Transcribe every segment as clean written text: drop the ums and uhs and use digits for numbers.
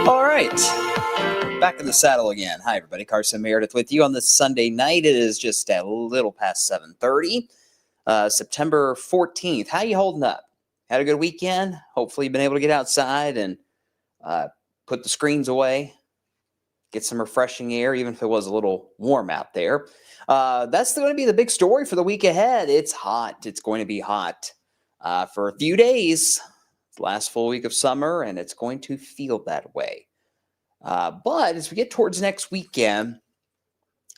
All right, back in the saddle again. Hi, everybody. Carson Meredith with you on this Sunday night. It is just a little past 7:30, September 14th. How you holding up? Had a good weekend? Hopefully you've been able to get outside and put the screens away, get some refreshing air, even if it was a little warm out there. That's going to be the big story for the week ahead. It's hot. It's going to be hot for a few days. Last full week of summer, and it's going to feel that way. But as we get towards next weekend,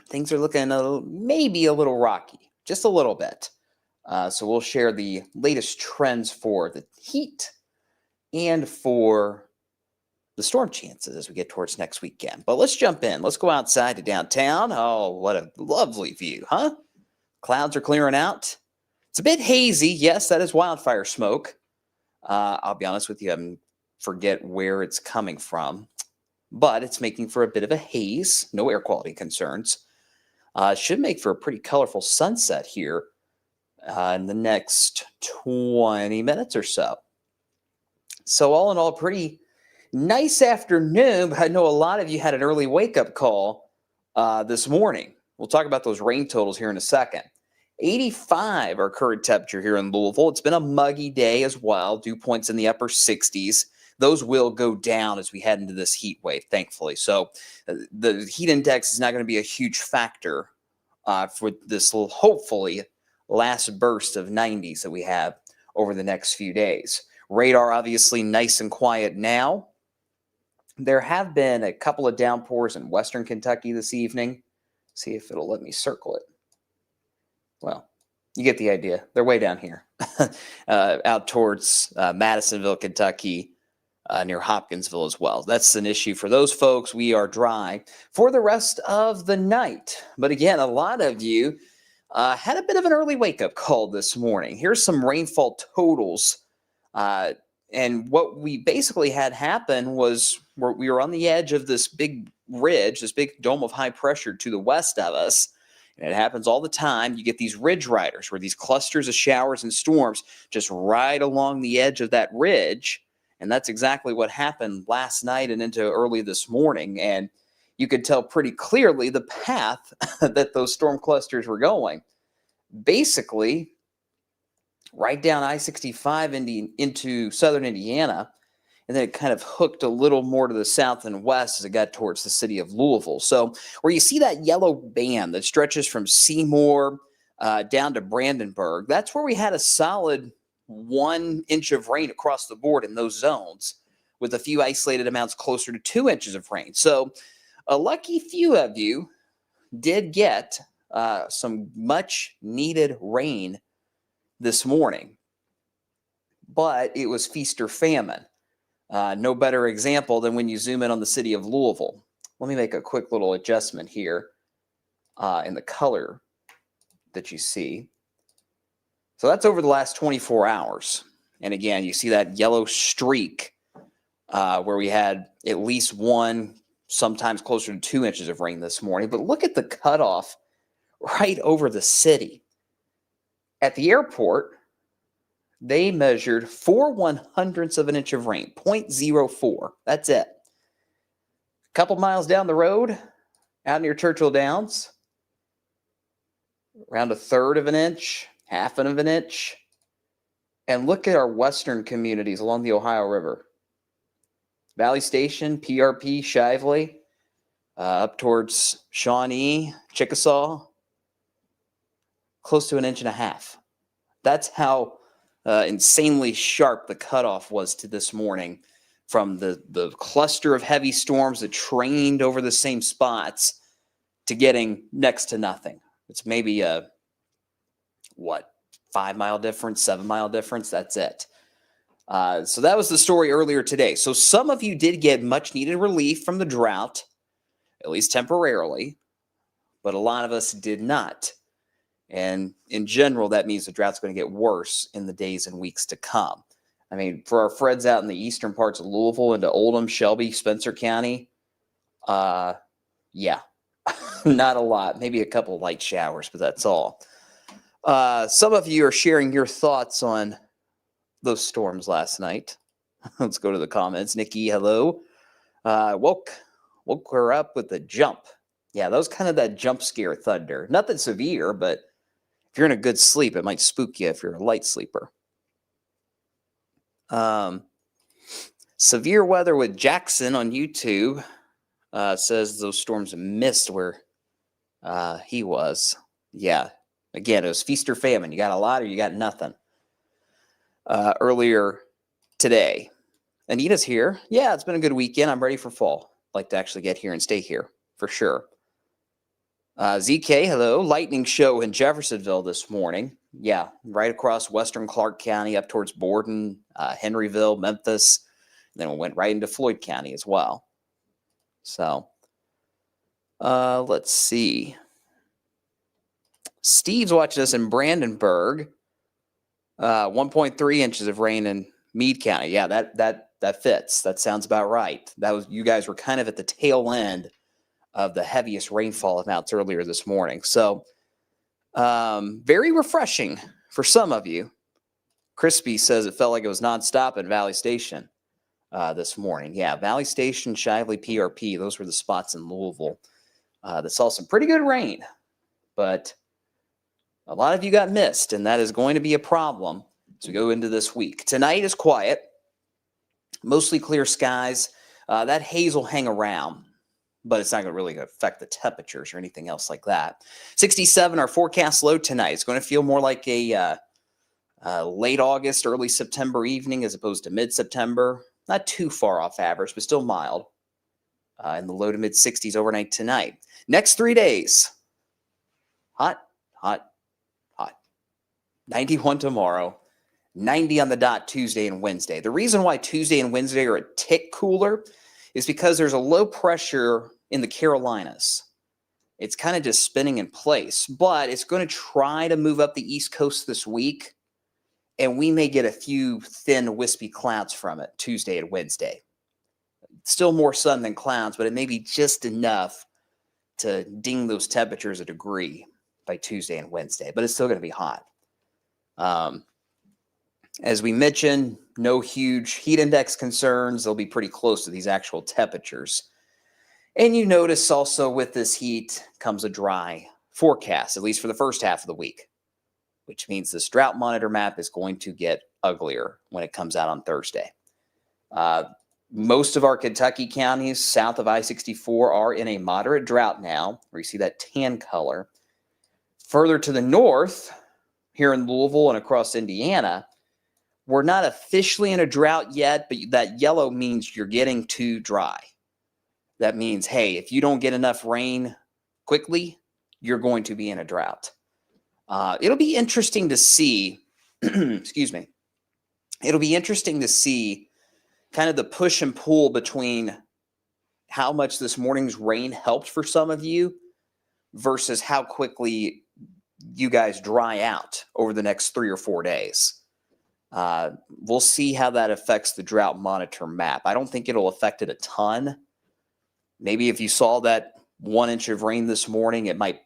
things are looking maybe a little rocky, just a little bit. So we'll share the latest trends for the heat and for the storm chances as we get towards next weekend. But let's jump in. Let's go outside to downtown. Oh, what a lovely view, huh? Clouds are clearing out. It's a bit hazy. Yes, that is wildfire smoke. I'll be honest with you, I forget where it's coming from, but it's making for a bit of a haze. No air quality concerns. Should make for a pretty colorful sunset here in the next 20 minutes or so. So all in all, pretty nice afternoon. But I know a lot of you had an early wake-up call this morning. We'll talk about those rain totals here in a second. 85 our current temperature here in Louisville. It's been a muggy day as well. Dew points in the upper 60s. Those will go down as we head into this heat wave, thankfully. So the heat index is not going to be a huge factor for this hopefully last burst of 90s that we have over the next few days. Radar obviously nice and quiet now. There have been a couple of downpours in western Kentucky this evening. See if it'll let me circle it. Well, you get the idea. They're way down here, out towards Madisonville, Kentucky, near Hopkinsville as well. That's an issue for those folks. We are dry for the rest of the night. But again, a lot of you had a bit of an early wake-up call this morning. Here's some rainfall totals. And what we basically had happen was we were on the edge of this big ridge, this big dome of high pressure to the west of us. And it happens all the time. You get these ridge riders where these clusters of showers and storms just ride along the edge of that ridge. And that's exactly what happened last night and into early this morning. And you could tell pretty clearly the path that those storm clusters were going. Basically, right down I-65 into southern Indiana. And then it kind of hooked a little more to the south and west as it got towards the city of Louisville. So where you see that yellow band that stretches from Seymour down to Brandenburg, that's where we had a solid 1 inch of rain across the board in those zones, with a few isolated amounts closer to 2 inches of rain. So a lucky few of you did get some much needed rain this morning, but it was feast or famine. No better example than when you zoom in on the city of Louisville. Let me make a quick little adjustment here in the color that you see. So that's over the last 24 hours. And again, you see that yellow streak where we had at least 1, sometimes closer to 2 inches of rain this morning. But look at the cutoff right over the city. At the airport, they measured 4/100ths of an inch of rain, 0.04. That's it. couple miles down the road, out near Churchill Downs, around 1/3 of an inch, 1/2 of an inch. And look at our western communities along the Ohio River. Valley Station, PRP, Shively, up towards Shawnee, Chickasaw, close to 1.5 inches. That's how insanely sharp the cutoff was to this morning from the cluster of heavy storms that trained over the same spots to getting next to nothing. It's maybe a, 5-mile difference, 7-mile difference. That's it. So that was the story earlier today. So some of you did get much needed relief from the drought, at least temporarily, but a lot of us did not. And in general, that means the drought's going to get worse in the days and weeks to come. I mean, for our friends out in the eastern parts of Louisville into Oldham, Shelby, Spencer County, yeah, not a lot. Maybe a couple of light showers, but that's all. Some of you are sharing your thoughts on those storms last night. Let's go to the comments. Nikki, hello. Woke her up with a jump. Yeah, that was kind of that jump scare thunder. Nothing severe, but if you're in a good sleep, it might spook you if you're a light sleeper. Severe weather with Jackson on YouTube says those storms missed where he was. Yeah, again, it was feast or famine. You got a lot or you got nothing. Earlier today, Anita's here. Yeah, it's been a good weekend. I'm ready for fall. I'd like to actually get here and stay here for sure. ZK, hello. Lightning show in Jeffersonville this morning. Yeah, right across western Clark County up towards Borden, Henryville, Memphis. And then we went right into Floyd County as well. So let's see. Steve's watching us in Brandenburg. 1.3 inches of rain in Meade County. Yeah, that fits. That sounds about right. That was, you guys were kind of at the tail end of the heaviest rainfall amounts earlier this morning. So very refreshing for some of you. Crispy says it felt like it was nonstop at Valley Station this morning. Yeah, Valley Station, Shively, PRP. Those were the spots in Louisville that saw some pretty good rain. But a lot of you got missed, and that is going to be a problem as we go into this week. Tonight is quiet, mostly clear skies. That haze will hang around, but it's not going to really affect the temperatures or anything else like that. 67, our forecast low tonight. It's going to feel more like a late August, early September evening as opposed to mid-September. Not too far off average, but still mild. In the low to mid-60s overnight tonight. Next 3 days, hot, hot, hot. 91 tomorrow, 90 on the dot Tuesday and Wednesday. The reason why Tuesday and Wednesday are a tick cooler is because there's a low pressure in the Carolinas. It's kind of just spinning in place, but it's going to try to move up the East Coast this week, and we may get a few thin, wispy clouds from it Tuesday and Wednesday. Still more sun than clouds, but it may be just enough to ding those temperatures a degree by Tuesday and Wednesday, but it's still going to be hot. As we mentioned, no huge heat index concerns. They'll be pretty close to these actual temperatures. And you notice also with this heat comes a dry forecast, at least for the first half of the week, which means this drought monitor map is going to get uglier when it comes out on Thursday. Most of our Kentucky counties south of I-64 are in a moderate drought now, where you see that tan color. Further to the north, here in Louisville and across Indiana, we're not officially in a drought yet, but that yellow means you're getting too dry. That means, hey, if you don't get enough rain quickly, you're going to be in a drought. It'll be interesting to see, excuse me, it'll be interesting to see kind of the push and pull between how much this morning's rain helped for some of you versus how quickly you guys dry out over the next 3 or 4 days. We'll see how that affects the drought monitor map. I don't think it'll affect it a ton. Maybe if you saw that 1 inch of rain this morning, it might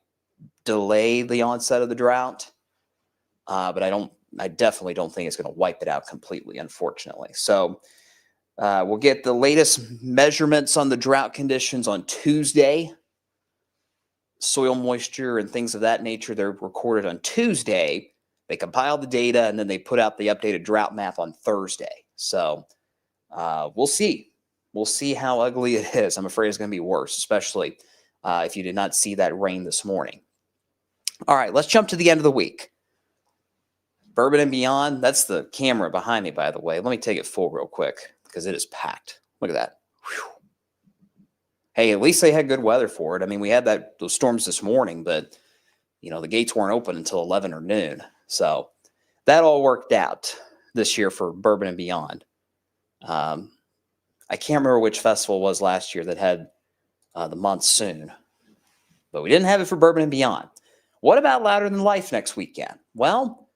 delay the onset of the drought. But I definitely don't think it's going to wipe it out completely, unfortunately. So We'll get the latest measurements on the drought conditions on Tuesday. Soil moisture and things of that nature, they're recorded on Tuesday. They compile the data, and then they put out the updated drought map on Thursday. So we'll see. We'll see how ugly it is. I'm afraid it's going to be worse, especially if you did not see that rain this morning. All right, let's jump to the end of the week. Bourbon and Beyond, that's the camera behind me, by the way. Let me take it full real quick because it is packed. Look at that. Whew. Hey, at least they had good weather for it. I mean, we had those storms this morning, but, the gates weren't open until 11 or noon. So that all worked out this year for Bourbon and Beyond. I can't remember which festival it was last year that had the monsoon, but we didn't have it for Bourbon and Beyond. What about Louder Than Life next weekend? Well,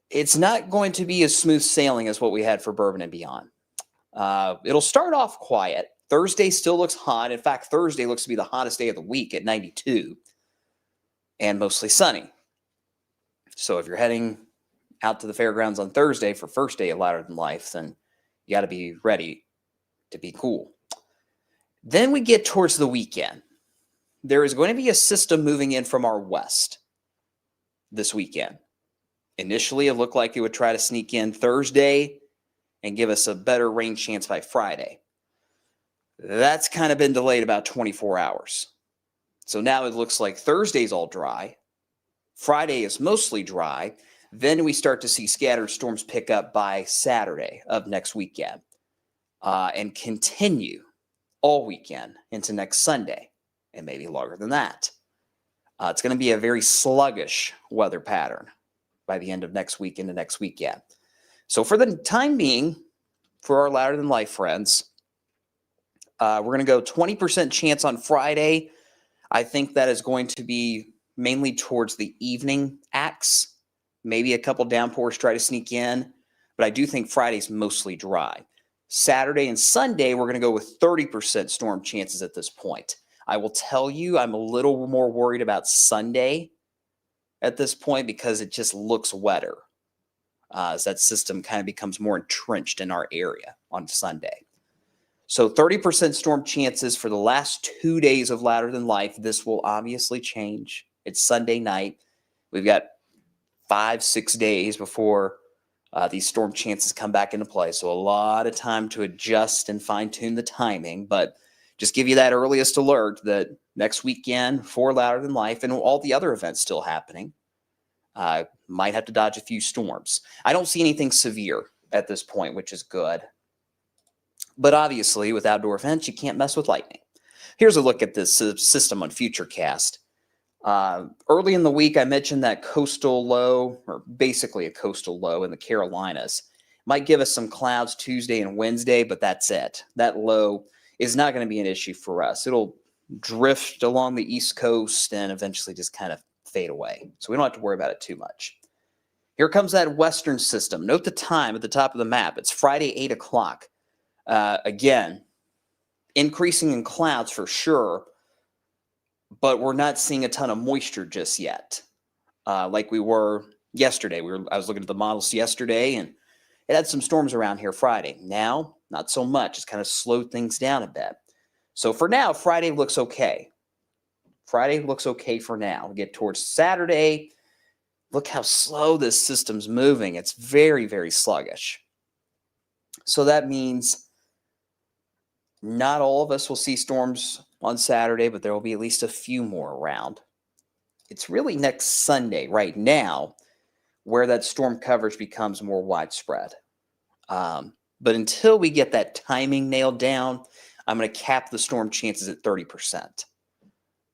it's not going to be as smooth sailing as what we had for Bourbon and Beyond. It'll start off quiet. Thursday still looks hot. In fact, Thursday looks to be the hottest day of the week at 92 and mostly sunny. So if you're heading out to the fairgrounds on Thursday for first day of Louder Than Life, then you got to be ready to be cool. Then we get towards the weekend. There is going to be a system moving in from our west this weekend. Initially, it looked like it would try to sneak in Thursday and give us a better rain chance by Friday. That's kind of been delayed about 24 hours. So now it looks like Thursday's all dry. Friday is mostly dry. Then we start to see scattered storms pick up by Saturday of next weekend and continue all weekend into next Sunday and maybe longer than that. It's going to be a very sluggish weather pattern by the end of next week into next weekend. So for the time being, for our Louder Than Life friends, we're going to go 20% chance on Friday. I think that is going to be mainly towards the evening acts. Maybe a couple downpours try to sneak in, but I do think Friday's mostly dry. Saturday and Sunday, we're going to go with 30% storm chances at this point. I will tell you, I'm a little more worried about Sunday at this point because it just looks wetter as that system kind of becomes more entrenched in our area on Sunday. So 30% storm chances for the last 2 days of Louder Than Life. This will obviously change. It's Sunday night. We've got 5-6 days before these storm chances come back into play. So a lot of time to adjust and fine tune the timing, but just give you that earliest alert that next weekend for Louder Than Life and all the other events still happening, might have to dodge a few storms. I don't see anything severe at this point, which is good. But obviously, with outdoor events, you can't mess with lightning. Here's a look at this system on Futurecast. Early in the week, I mentioned that coastal low, or basically a coastal low in the Carolinas, might give us some clouds Tuesday and Wednesday, but that's it. That low is not going to be an issue for us. It'll drift along the East Coast and eventually just kind of fade away. So we don't have to worry about it too much. Here comes that western system. Note the time at the top of the map. It's Friday, 8 o'clock. Again, increasing in clouds for sure, but we're not seeing a ton of moisture just yet, like we were yesterday. I was looking at the models yesterday, and it had some storms around here Friday. Now, not so much. It's kind of slowed things down a bit. So for now, Friday looks okay. Friday looks okay for now. We get towards Saturday. Look how slow this system's moving. It's very, very sluggish. So that means not all of us will see storms on Saturday, but there will be at least a few more around. It's really next Sunday right now where that storm coverage becomes more widespread. But until we get that timing nailed down, I'm going to cap the storm chances at 30%.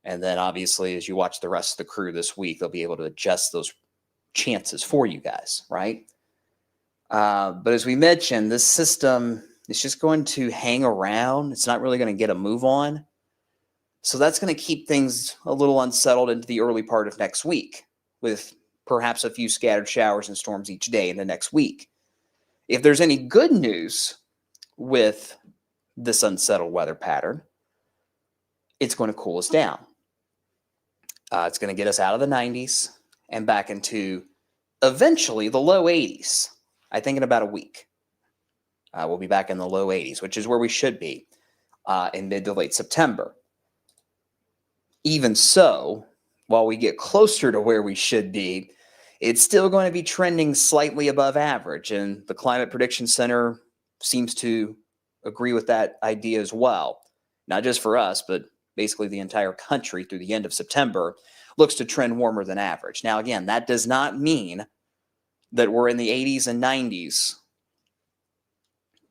And then obviously, as you watch the rest of the crew this week, they'll be able to adjust those chances for you guys, right? But as we mentioned, this system is just going to hang around. It's not really going to get a move on. So that's going to keep things a little unsettled into the early part of next week with perhaps a few scattered showers and storms each day in the next week. If there's any good news with this unsettled weather pattern, it's going to cool us down. It's going to get us out of the 90s and back into eventually the low 80s, I think in about a week. We'll be back in the low 80s, which is where we should be in mid to late September. Even so, while we get closer to where we should be, it's still going to be trending slightly above average. And the Climate Prediction Center seems to agree with that idea as well. Not just for us, but basically the entire country through the end of September looks to trend warmer than average. Now, again, that does not mean that we're in the 80s and 90s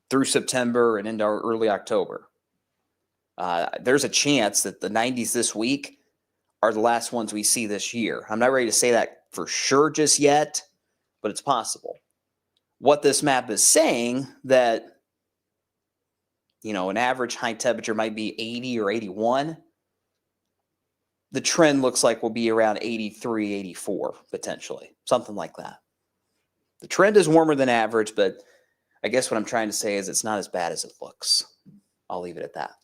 through September and into early October. There's a chance that the 90s this week are the last ones we see this year. I'm not ready to say that for sure just yet, but it's possible. What this map is saying that, an average high temperature might be 80 or 81. The trend looks like will be around 83, 84, potentially, something like that. The trend is warmer than average, but I guess what I'm trying to say is it's not as bad as it looks. I'll leave it at that.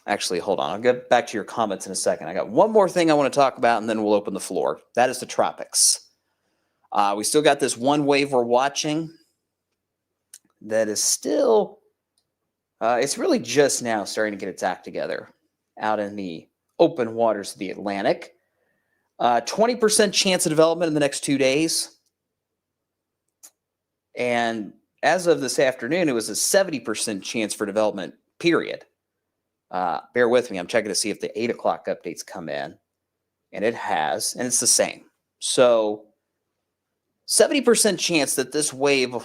Actually, hold on. I'll get back to your comments in a second. I got one more thing I want to talk about, and then we'll open the floor. That is the tropics. We still got this one wave we're watching that is still, it's really just now starting to get its act together out in the open waters of the Atlantic. 20% chance of development in the next 2 days. And as of this afternoon, it was a 70% chance for development, period. Bear with me. I'm checking to see if the 8 o'clock updates come in. And it has, and it's the same. So 70% chance that this wave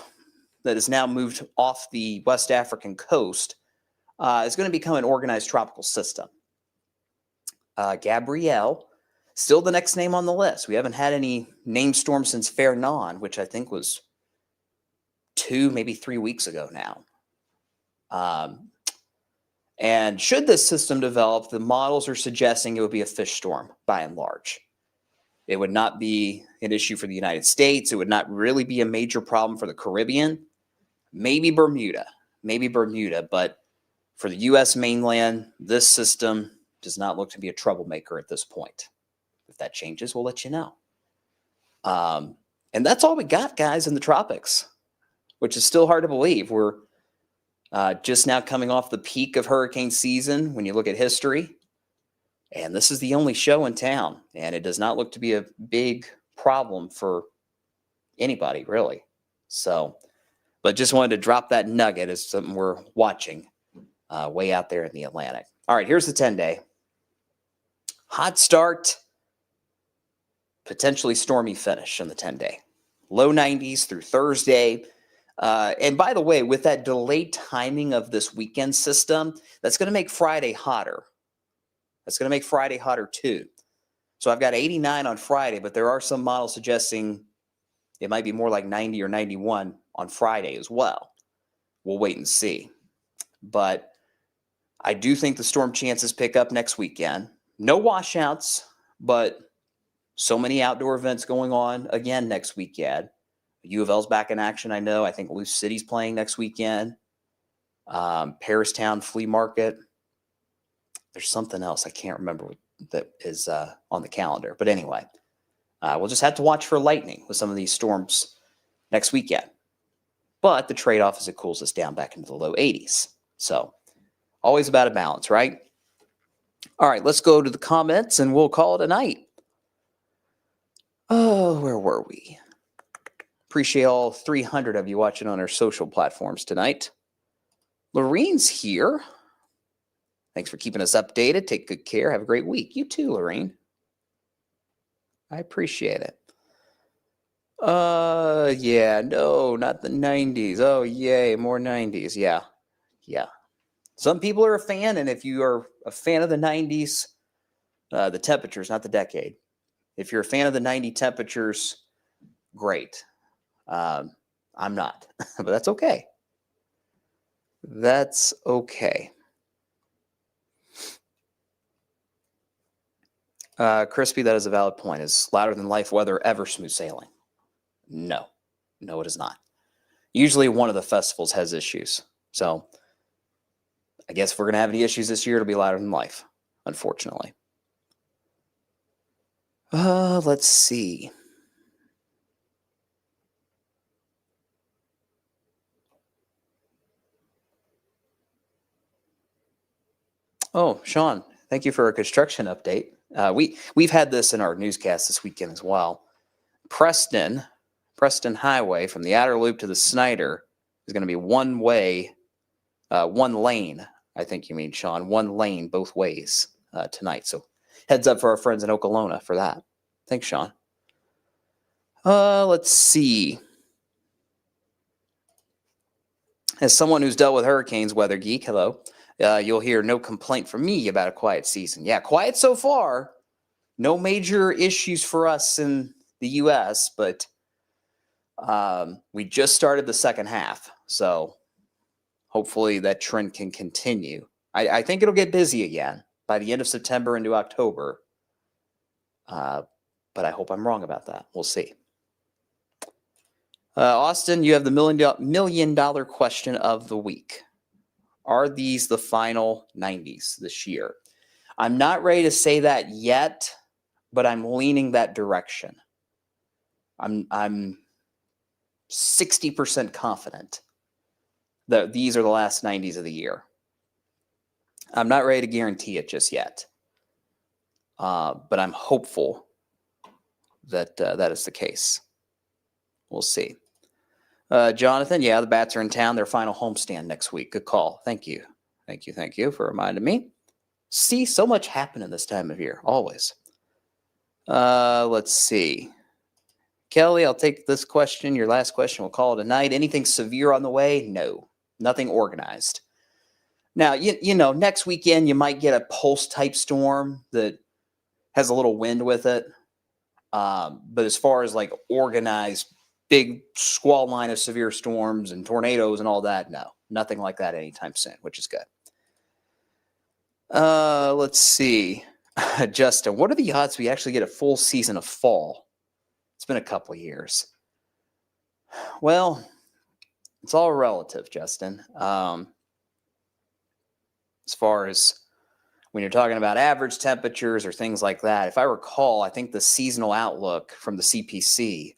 that has now moved off the West African coast is going to become an organized tropical system. Gabrielle, still the next name on the list. We haven't had any named storms since Fernan, which I think was 2, maybe 3 weeks ago now. And should this system develop, the models are suggesting it would be a fish storm by and large. It would not be an issue for the United States. It would not really be a major problem for the Caribbean. Maybe Bermuda, but for the U.S. mainland, this system does not look to be a troublemaker at this point. If that changes, we'll let you know. And that's all we got, guys, in the tropics, which is still hard to believe. We're just now coming off the peak of hurricane season when you look at history. And this is the only show in town. And it does not look to be a big problem for anybody, really. So, but just wanted to drop that nugget as something we're watching way out there in the Atlantic. All right, here's the 10-day. Hot start, potentially stormy finish in the 10-day. Low 90s through Thursday. And by the way, with that delayed timing of this weekend system, that's going to make Friday hotter. That's going to make Friday hotter too. So I've got 89 on Friday, but there are some models suggesting it might be more like 90 or 91 on Friday as well. We'll wait and see. But I do think the storm chances pick up next weekend. No washouts, but so many outdoor events going on again next weekend. U of L's back in action, I know. I think Loose City's playing next weekend. Paris Town Flea Market. There's something else I can't remember what that is on the calendar. But anyway, we'll just have to watch for lightning with some of these storms next weekend. But the trade-off is it cools us down back into the low 80s. So always about a balance, right? All right, let's go to the comments and we'll call it a night. Oh, where were we? Appreciate all 300 of you watching on our social platforms tonight. Lorene's here. Thanks for keeping us updated. Take good care. Have a great week. You too, Lorene. I appreciate it. Yeah, no, not the 90s. Oh, yay, more 90s. Yeah. Some people are a fan, and if you are a fan of the 90s, the temperatures, not the decade. If you're a fan of the 90 temperatures, great. I'm not, but that's okay. That's okay. Crispy, that is a valid point. Is louder than life weather ever smooth sailing? No, it is not. Usually one of the festivals has issues. So I guess if we're going to have any issues this year, it'll be louder than life, unfortunately. Let's see. Oh, Sean, thank you for a construction update. We've had this in our newscast this weekend as well. Preston Highway from the outer loop to the Snyder is going to be one way, one lane. I think you mean, Sean, one lane both ways tonight. So heads up for our friends in Okolona for that. Thanks, Sean. Let's see. As someone who's dealt with hurricanes, Weather Geek, hello. You'll hear no complaint from me about a quiet season. Yeah, quiet so far. No major issues for us in the U.S., but we just started the second half. So hopefully that trend can continue. I think it'll get busy again by the end of September into October. But I hope I'm wrong about that. We'll see. Austin, you have the $1 million question of the week. Are these the final 90s this year? I'm not ready to say that yet, but I'm leaning that direction. I'm 60% confident that these are the last 90s of the year. I'm not ready to guarantee it just yet, but I'm hopeful that that is the case. We'll see. Jonathan, yeah, the Bats are in town. Their final homestand next week. Good call. Thank you. Thank you for reminding me. See, so much happening this time of year, always. Let's see. Kelly, I'll take this question. Your last question. We'll call it a night. Anything severe on the way? No, nothing organized. Now, you know, next weekend you might get a pulse-type storm that has a little wind with it. But as far as like organized big squall line of severe storms and tornadoes and all that, no, nothing like that anytime soon, which is good. Let's see. Justin, what are the odds we actually get a full season of fall? It's been a couple of years. Well, it's all relative, Justin. As far as when you're talking about average temperatures or things like that, if I recall, I think the seasonal outlook from the CPC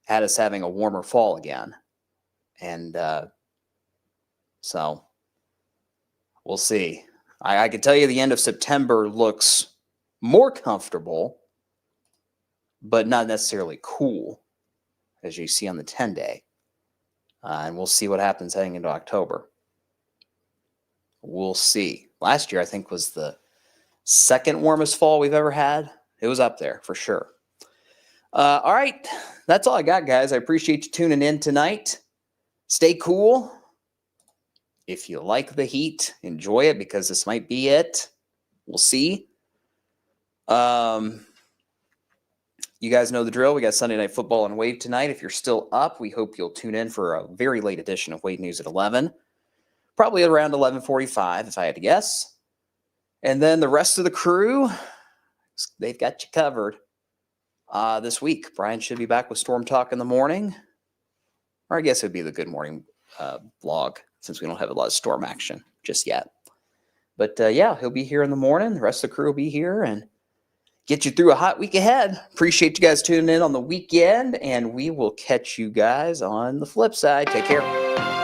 had us having a warmer fall again. And so we'll see. I can tell you the end of September looks more comfortable, but not necessarily cool, as you see on the 10-day. And we'll see what happens heading into October. We'll see. Last year, I think, was the second warmest fall we've ever had. It was up there for sure. All right. That's all I got, guys. I appreciate you tuning in tonight. Stay cool. If you like the heat, enjoy it, because this might be it. We'll see. You guys know the drill. We got Sunday Night Football on Wave tonight. If you're still up, we hope you'll tune in for a very late edition of Wave News at 11. Probably around 11:45, if I had to guess. And then the rest of the crew, they've got you covered this week. Brian should be back with Storm Talk in the morning. Or I guess it would be the Good Morning vlog, since we don't have a lot of storm action just yet. But yeah, he'll be here in the morning. The rest of the crew will be here and get you through a hot week ahead. Appreciate you guys tuning in on the weekend, and we will catch you guys on the flip side. Take care.